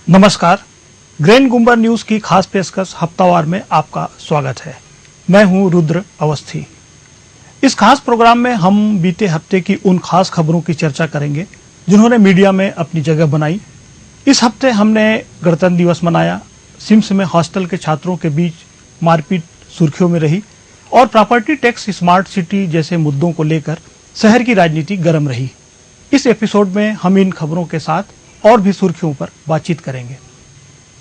नमस्कार। Grain Gumber news की खास पेशकश हफ्तावार में आपका स्वागत है। मैं हूं रुद्र अवस्थी। इस खास प्रोग्राम में हम बीते हफ्ते की उन खास खबरों की चर्चा करेंगे जिन्होंने मीडिया में अपनी जगह बनाई। इस हफ्ते हमने गणतंत्र दिवस मनाया, सिम्स में हॉस्टल के छात्रों के बीच मारपीट सुर्खियों में रही और प्रॉपर्टी टैक्स, स्मार्ट सिटी जैसे मुद्दों को लेकर शहर की राजनीति गर्म रही। इस एपिसोड में हम इन खबरों के साथ और भी सुर्खियों पर बातचीत करेंगे।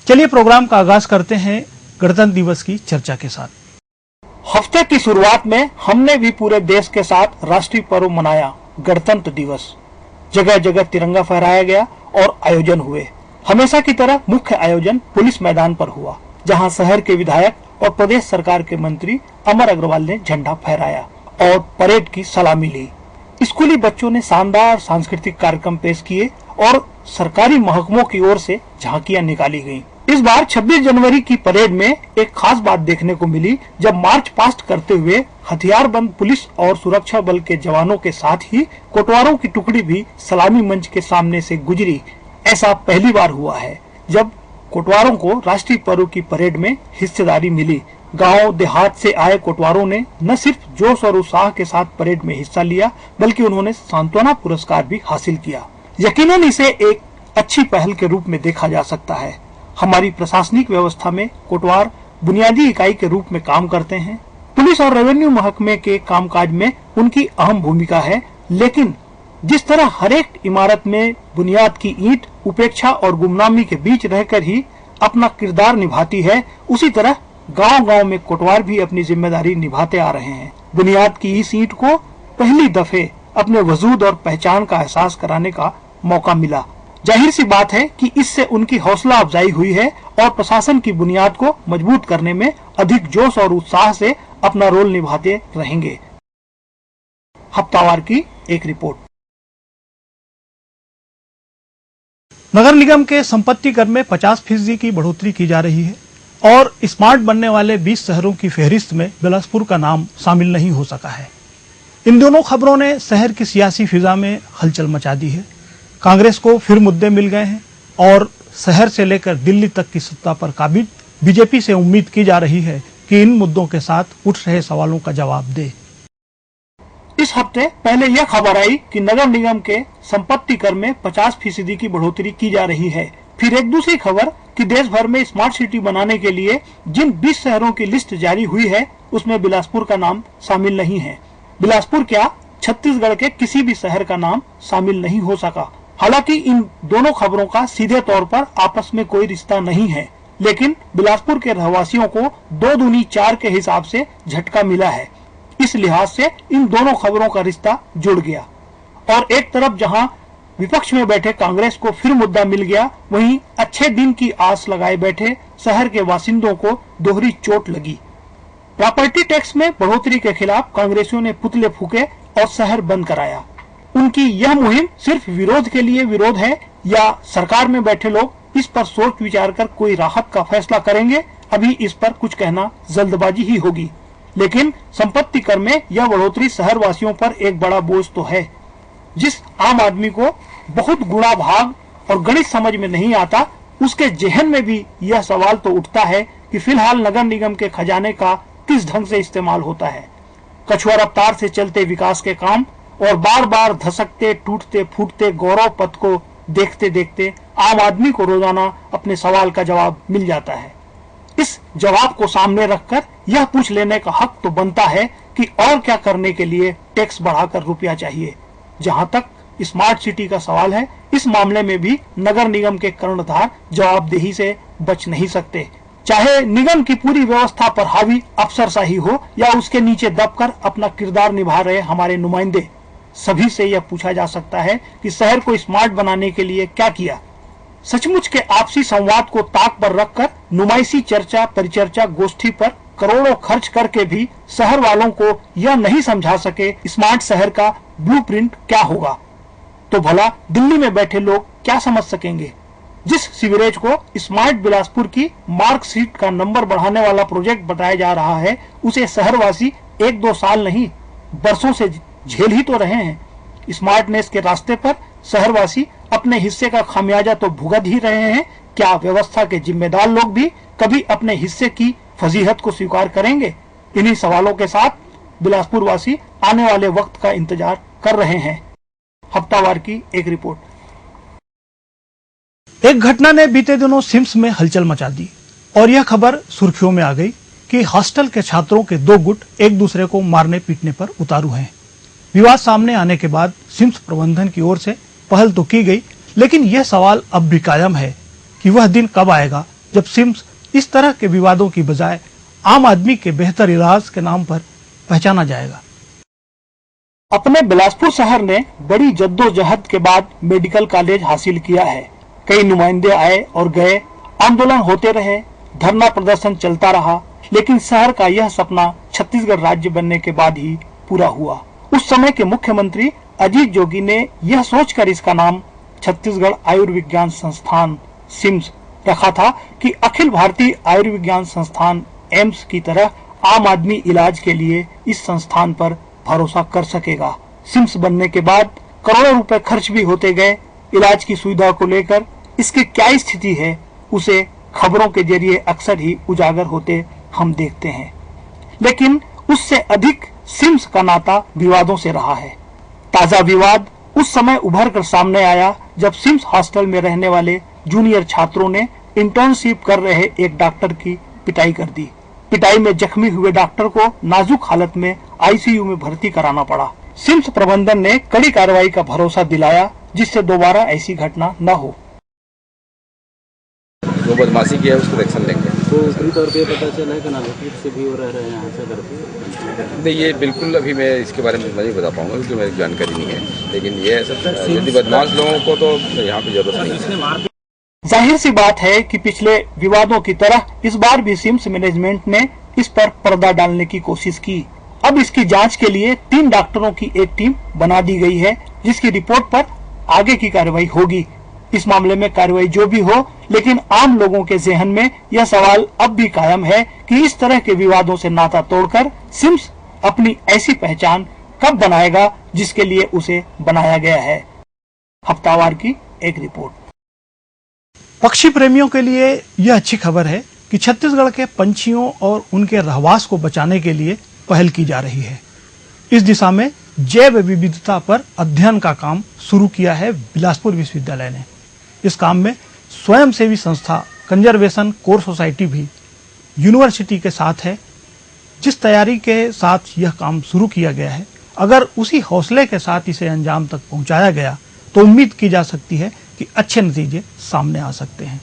चलिए प्रोग्राम का आगाज करते हैं गणतंत्र दिवस की चर्चा के साथ। हफ्ते की शुरुआत में हमने भी पूरे देश के साथ राष्ट्रीय पर्व मनाया, गणतंत्र दिवस। जगह जगह तिरंगा फहराया गया और आयोजन हुए। हमेशा की तरह मुख्य आयोजन पुलिस मैदान पर हुआ, जहां शहर के विधायक और प्रदेश सरकार के मंत्री अमर अग्रवाल ने झंडा फहराया और परेड की सलामी ली। स्कूली बच्चों ने शानदार सांस्कृतिक कार्यक्रम पेश किए और सरकारी महकमों की ओर से झांकियां निकाली गईं। इस बार 26 जनवरी की परेड में एक खास बात देखने को मिली, जब मार्च पास्ट करते हुए हथियारबंद पुलिस और सुरक्षा बल के जवानों के साथ ही कोटवारों की टुकड़ी भी सलामी मंच के सामने से गुजरी। ऐसा पहली बार हुआ है जब कोटवारों को राष्ट्रीय पर्व की परेड में हिस्सेदारी मिली। गांव देहात से आए कोटवारों ने न सिर्फ जोश और उत्साह के साथ परेड में हिस्सा लिया, बल्कि उन्होंने सांत्वना पुरस्कार भी हासिल किया। यकीनन इसे एक अच्छी पहल के रूप में देखा जा सकता है। हमारी प्रशासनिक व्यवस्था में कोटवार बुनियादी इकाई के रूप में काम करते हैं। पुलिस और रेवेन्यू महकमे के कामकाज में उनकी अहम भूमिका है, लेकिन जिस तरह हर एक इमारत में बुनियाद की ईंट उपेक्षा और गुमनामी के बीच रहकर ही अपना किरदार निभाती है, उसी तरह गांव-गांव में कोटवार भी अपनी जिम्मेदारी निभाते आ रहे हैं। बुनियाद की इस ईंट को पहली दफे अपने वजूद और पहचान का एहसास कराने का मौका मिला। जाहिर सी बात है कि इससे उनकी हौसला अफजाई हुई है और प्रशासन की बुनियाद को मजबूत करने में अधिक जोश और उत्साह से अपना रोल निभाते रहेंगे। हफ्तावार की एक रिपोर्ट। नगर निगम के संपत्ति कर में 50% की बढ़ोतरी की जा रही है और स्मार्ट बनने वाले 20 शहरों की फहरिस्त में बिलासपुर का नाम शामिल नहीं हो सका है। इन दोनों खबरों ने शहर की सियासी फिजा में हलचल मचा दी है। कांग्रेस को फिर मुद्दे मिल गए हैं और शहर से लेकर दिल्ली तक की सत्ता पर काबिज बीजेपी से उम्मीद की जा रही है कि इन मुद्दों के साथ उठ रहे सवालों का जवाब दे। इस हफ्ते पहले यह खबर आई कि नगर निगम के संपत्ति कर में 50% की बढ़ोतरी की जा रही है। फिर एक दूसरी खबर कि देश भर में स्मार्ट सिटी बनाने के लिए जिन 20 शहरों की लिस्ट जारी हुई है, उसमें बिलासपुर का नाम शामिल नहीं है। बिलासपुर क्या, छत्तीसगढ़ के किसी भी शहर का नाम शामिल नहीं हो सका। हालांकि इन दोनों खबरों का सीधे तौर पर आपस में कोई रिश्ता नहीं है, लेकिन बिलासपुर के रहवासियों को 2 दूनी 4 के हिसाब से झटका मिला है। इस लिहाज से इन दोनों खबरों का रिश्ता जुड़ गया और एक तरफ जहां विपक्ष में बैठे कांग्रेस को फिर मुद्दा मिल गया, वहीं अच्छे दिन की आस लगाए बैठे शहर के बासिंदों को दोहरी चोट लगी। प्रॉपर्टी टैक्स में बढ़ोतरी के खिलाफ कांग्रेसियों ने पुतले फूके और शहर बंद कराया। उनकी यह मुहिम सिर्फ विरोध के लिए विरोध है या सरकार में बैठे लोग इस पर सोच विचार कर कोई राहत का फैसला करेंगे, अभी इस पर कुछ कहना जल्दबाजी ही होगी। लेकिन संपत्ति कर में यह बढ़ोतरी शहर वासियों पर एक बड़ा बोझ तो है। जिस आम आदमी को बहुत गुणा भाग और गणित समझ में नहीं आता, उसके जहन में भी यह सवाल तो उठता है कि फिलहाल नगर निगम के खजाने का किस ढंग से इस्तेमाल होता है। कछुआ रफ्तार से चलते विकास के काम और बार बार धसकते टूटते फूटते गौरव पथ को देखते देखते आम आदमी को रोजाना अपने सवाल का जवाब मिल जाता है। इस जवाब को सामने रखकर यह पूछ लेने का हक तो बनता है कि और क्या करने के लिए टैक्स बढ़ाकर रुपया चाहिए। जहां तक स्मार्ट सिटी का सवाल है, इस मामले में भी नगर निगम के कर्णधार जवाबदेही से बच नहीं सकते। चाहे निगम की पूरी व्यवस्था पर हावी अफसरशाही हो या उसके नीचे दबकर अपना किरदार निभा रहे हमारे नुमाइंदे, सभी से यह पूछा जा सकता है कि शहर को स्मार्ट बनाने के लिए क्या किया। सचमुच के आपसी संवाद को ताक पर रखकर नुमाइशी चर्चा परिचर्चा गोष्ठी पर करोड़ों खर्च करके भी शहर वालों को यह नहीं समझा सके स्मार्ट शहर का ब्लूप्रिंट क्या होगा, तो भला दिल्ली में बैठे लोग क्या समझ सकेंगे। जिस सीवरेज को स्मार्ट बिलासपुर की मार्कशीट का नंबर बढ़ाने वाला प्रोजेक्ट बताया जा रहा है, उसे शहरवासी 1-2 साल नहीं बरसों से झेल ही तो रहे हैं। स्मार्टनेस के रास्ते पर शहरवासी अपने हिस्से का खामियाजा तो भुगत ही रहे हैं, क्या व्यवस्था के जिम्मेदार लोग भी कभी अपने हिस्से की फजीहत को स्वीकार करेंगे? इन्हीं सवालों के साथ बिलासपुर वासी आने वाले वक्त का इंतजार कर रहे हैं। हफ्तावार की एक रिपोर्ट। एक घटना ने बीते दिनों सिम्स में हलचल मचा दी और यह खबर सुर्खियों में आ गई कि हॉस्टल के छात्रों के दो गुट एक दूसरे को मारने पीटने पर उतारू हैं। विवाद सामने आने के बाद सिम्स प्रबंधन की ओर से पहल तो की गई, लेकिन यह सवाल अब भी कायम है कि वह दिन कब आएगा जब सिम्स इस तरह के विवादों की बजाय आम आदमी के बेहतर इलाज के नाम पर पहचाना जाएगा। अपने बिलासपुर शहर ने बड़ी जद्दोजहद के बाद मेडिकल कॉलेज हासिल किया है। कई नुमाइंदे आए और गए, आंदोलन होते रहे, धरना प्रदर्शन चलता रहा, लेकिन शहर का यह सपना छत्तीसगढ़ राज्य बनने के बाद ही पूरा हुआ। उस समय के मुख्यमंत्री अजीत जोगी ने यह सोचकर इसका नाम छत्तीसगढ़ आयुर्विज्ञान संस्थान सिम्स रखा था कि अखिल भारतीय आयुर्विज्ञान संस्थान एम्स की तरह आम आदमी इलाज के लिए इस संस्थान पर भरोसा कर सकेगा। सिम्स बनने के बाद करोड़ों रुपए खर्च भी होते गए। इलाज की सुविधा को लेकर इसकी क्या स्थिति है, उसे खबरों के जरिए अक्सर ही उजागर होते हम देखते हैं, लेकिन उससे अधिक सिम्स का नाता विवादों से रहा है। ताजा विवाद उस समय उभर कर सामने आया जब सिम्स हॉस्टल में रहने वाले जूनियर छात्रों ने इंटर्नशिप कर रहे एक डॉक्टर की पिटाई कर दी। पिटाई में जख्मी हुए डॉक्टर को नाजुक हालत में आईसीयू में भर्ती कराना पड़ा। सिम्स प्रबंधन ने कड़ी कार्रवाई का भरोसा दिलाया जिससे दोबारा ऐसी घटना न हो। जो बदमाशी किया है उसको एक्शन लेंगे। तो ऊपरी तौर पे पता चला है कि से भी हो रहे हैं यहाँ से घर पे। नहीं, ये बिल्कुल अभी मैं इसके बारे में नहीं बता पाऊंगा क्योंकि मेरी जानकारी नहीं है, लेकिन ये है सब यदि बदमाश लोगों को तो यहाँ पे जरूरत नहीं है। जाहिर सी बात है कि पिछले विवादों की तरह इस बार भी सिम्स मैनेजमेंट ने इस पर पर्दा डालने की कोशिश की। अब इसकी जांच के लिए 3 डॉक्टरों की एक टीम बना दी गई है, जिसकी रिपोर्ट पर आगे की कार्रवाई होगी। इस मामले में कार्रवाई जो भी हो, लेकिन आम लोगों के जहन में यह सवाल अब भी कायम है कि इस तरह के विवादों से नाता तोड़कर सिम्स अपनी ऐसी पहचान कब बनाएगा जिसके लिए उसे बनाया गया है। हफ्तावार की एक रिपोर्ट। पक्षी प्रेमियों के लिए यह अच्छी खबर है कि छत्तीसगढ़ के पंछियों और उनके रहवास को बचाने के लिए पहल की जा रही है। इस दिशा में जैव विविधता पर अध्ययन का काम शुरू किया है बिलासपुर विश्वविद्यालय ने। इस काम में स्वयंसेवी संस्था कंजर्वेशन कोर सोसाइटी भी यूनिवर्सिटी के साथ है। जिस तैयारी के साथ यह काम शुरू किया गया है, अगर उसी हौसले के साथ इसे अंजाम तक पहुंचाया गया तो उम्मीद की जा सकती है कि अच्छे नतीजे सामने आ सकते हैं।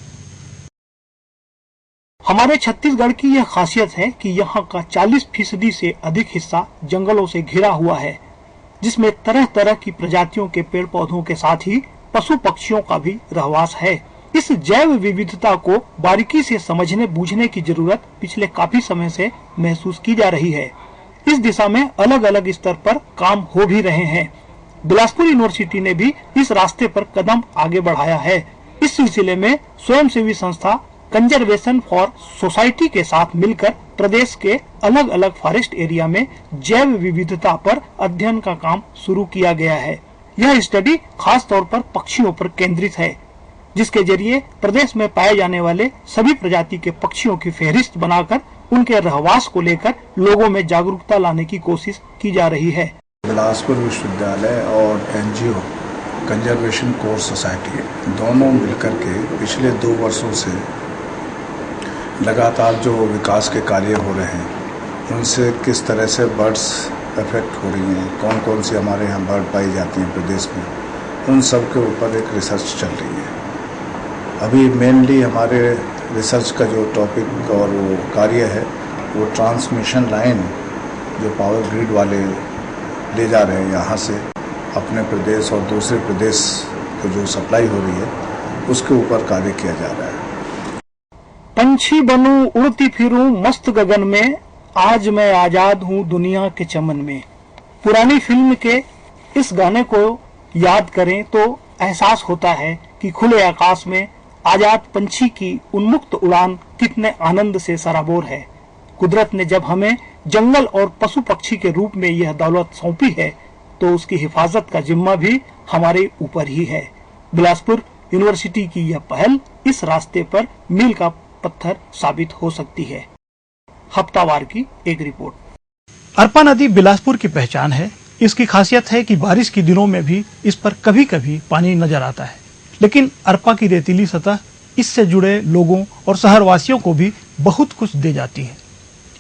हमारे छत्तीसगढ़ की यह खासियत है कि यहाँ का 40% से अधिक हिस्सा जंगलों से घिरा हुआ है, जिसमें तरह तरह की प्रजातियों के पेड़ पौधों के साथ ही पशु पक्षियों का भी रहवास है। इस जैव विविधता को बारीकी से समझने बूझने की जरूरत पिछले काफी समय से महसूस की जा रही है। इस दिशा में अलग अलग स्तर पर काम हो भी रहे हैं। बिलासपुर यूनिवर्सिटी ने भी इस रास्ते पर कदम आगे बढ़ाया है। इस सिलसिले में स्वयंसेवी संस्था कंजर्वेशन फॉर सोसाइटी के साथ मिलकर प्रदेश के अलग अलग फॉरेस्ट एरिया में जैव विविधता पर अध्ययन का काम शुरू किया गया है। यह स्टडी खास तौर पर पक्षियों पर केंद्रित है, जिसके जरिए प्रदेश में पाए जाने वाले सभी प्रजाति के पक्षियों की फहरिस्त बनाकर उनके रहवास को लेकर लोगों में जागरूकता लाने की कोशिश की जा रही है। बिलासपुर विश्वविद्यालय और एनजीओ कंजर्वेशन कोर सोसाइटी दोनों मिलकर के पिछले 2 वर्षों से लगातार जो विकास के कार्य हो रहे हैं, उनसे किस तरह से बर्ड्स अफेक्ट हो रही हैं, कौन कौन सी हमारे यहाँ बर्ड पाई जाती हैं प्रदेश में, उन सब के ऊपर एक रिसर्च चल रही है। अभी मेनली हमारे रिसर्च का जो टॉपिक और वो कार्य है, वो ट्रांसमिशन लाइन जो पावर ग्रिड वाले ले जा रहे हैं यहाँ से अपने प्रदेश और दूसरे प्रदेश को जो सप्लाई हो रही है, उसके ऊपर कार्य किया जा रहा है। पंछी बनूं उड़ती फिरूं मस्त गगन में, आज मैं आजाद हूँ दुनिया के चमन में। पुरानी फिल्म के इस गाने को याद करें तो एहसास होता है कि खुले आकाश में आजाद पंछी की उन्मुक्त उड़ान कितने आनंद से सराबोर है। कुदरत ने जब हमें जंगल और पशु पक्षी के रूप में यह दौलत सौंपी है, तो उसकी हिफाजत का जिम्मा भी हमारे ऊपर ही है। बिलासपुर यूनिवर्सिटी की यह पहल इस रास्ते पर मील का पत्थर साबित हो सकती है। हफ्तावार की एक रिपोर्ट। अरपा नदी बिलासपुर की पहचान है। इसकी खासियत है कि बारिश के दिनों में भी इस पर कभी कभी पानी नजर आता है, लेकिन अरपा की रेतीली सतह इससे जुड़े लोगों और शहरवासियों को भी बहुत कुछ दे जाती है।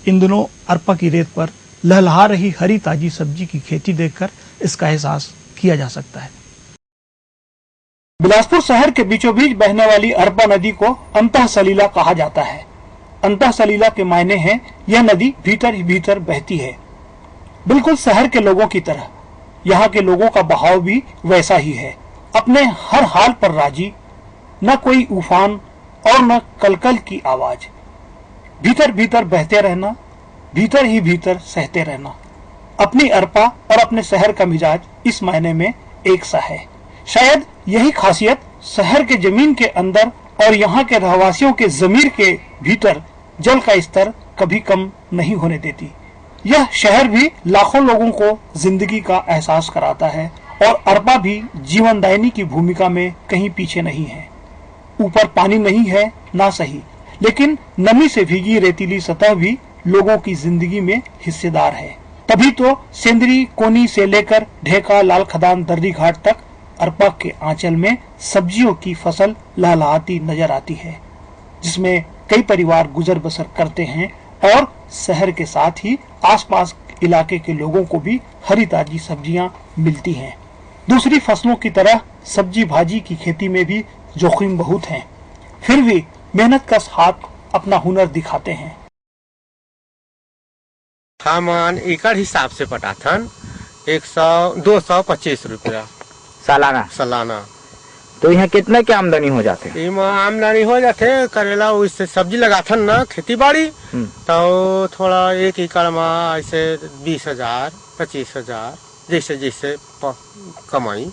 इन दिनों अरपा की रेत पर लहलहा रही हरी ताजी सब्जी की खेती देखकर इसका एहसास किया जा सकता है। बिलासपुर शहर के बीचों बीच बहने वाली अरपा नदी को अंतः सलीला कहा जाता है। अंतः सलीला के मायने हैं यह नदी भीतर ही भीतर बहती है, बिल्कुल शहर के लोगों की तरह। यहाँ के लोगों का बहाव भी वैसा ही है, अपने हर हाल पर राजी, न कोई उफान और न कलकल की आवाज। भीतर भीतर बहते रहना, भीतर ही भीतर सहते रहना। अपनी अरपा और अपने शहर का मिजाज इस मायने में एक सा है। शायद यही खासियत शहर के जमीन के अंदर और यहाँ के रहवासियों के जमीर के भीतर जल का स्तर कभी कम नहीं होने देती। यह शहर भी लाखों लोगों को जिंदगी का एहसास कराता है और अरपा भी जीवनदायिनी की भूमिका में कहीं पीछे नहीं है। ऊपर पानी नहीं है ना सही, लेकिन नमी से भीगी रेतीली सतह भी लोगों की जिंदगी में हिस्सेदार है। तभी तो सेंदरी कोनी से लेकर ढेका लाल खदान दर्री घाट तक अरपा के आंचल में सब्जियों की फसल लहलहाती नजर आती है, जिसमें कई परिवार गुजर बसर करते हैं और शहर के साथ ही आसपास इलाके के लोगों को भी हरी ताजी सब्जियां मिलती हैं। दूसरी फसलों की तरह सब्जी भाजी की खेती में भी जोखिम बहुत हैं, फिर भी मेहनत का हाथ अपना हुनर दिखाते हैं। हमन एकड़ हिसाब से पटाथन 225 रुपया सालाना। तो यहाँ कितना की आमदनी हो जाते हैं? इमा आमदनी हो जाते करेला, उससे सब्जी लगाथन ना खेती बाड़ी, तो थोड़ा एक एकड़ में ऐसे 20,000 25,000 जैसे जैसे कमाई।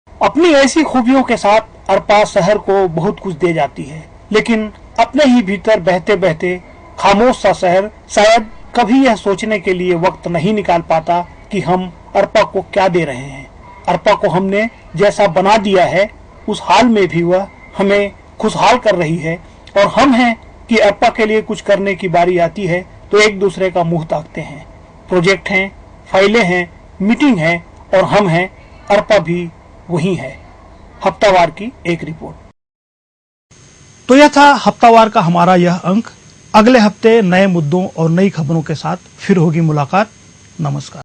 अपनी ऐसी खूबियों के साथ अरपा शहर को बहुत कुछ दे जाती है, लेकिन अपने ही भीतर बहते बहते खामोश सा शहर शायद कभी यह सोचने के लिए वक्त नहीं निकाल पाता कि हम अरपा को क्या दे रहे हैं। अरपा को हमने जैसा बना दिया है, उस हाल में भी वह हमें खुशहाल कर रही है, और हम हैं कि अरपा के लिए कुछ करने की बारी आती है तो एक दूसरे का मुंह ताकते हैं। प्रोजेक्ट हैं, फाइलें हैं, मीटिंग है, और हम हैं, अरपा भी वही है। हफ्तावार की एक रिपोर्ट। तो यह था हफ्तावार का हमारा यह अंक। अगले हफ्ते नए मुद्दों और नई खबरों के साथ फिर होगी मुलाकात। नमस्कार।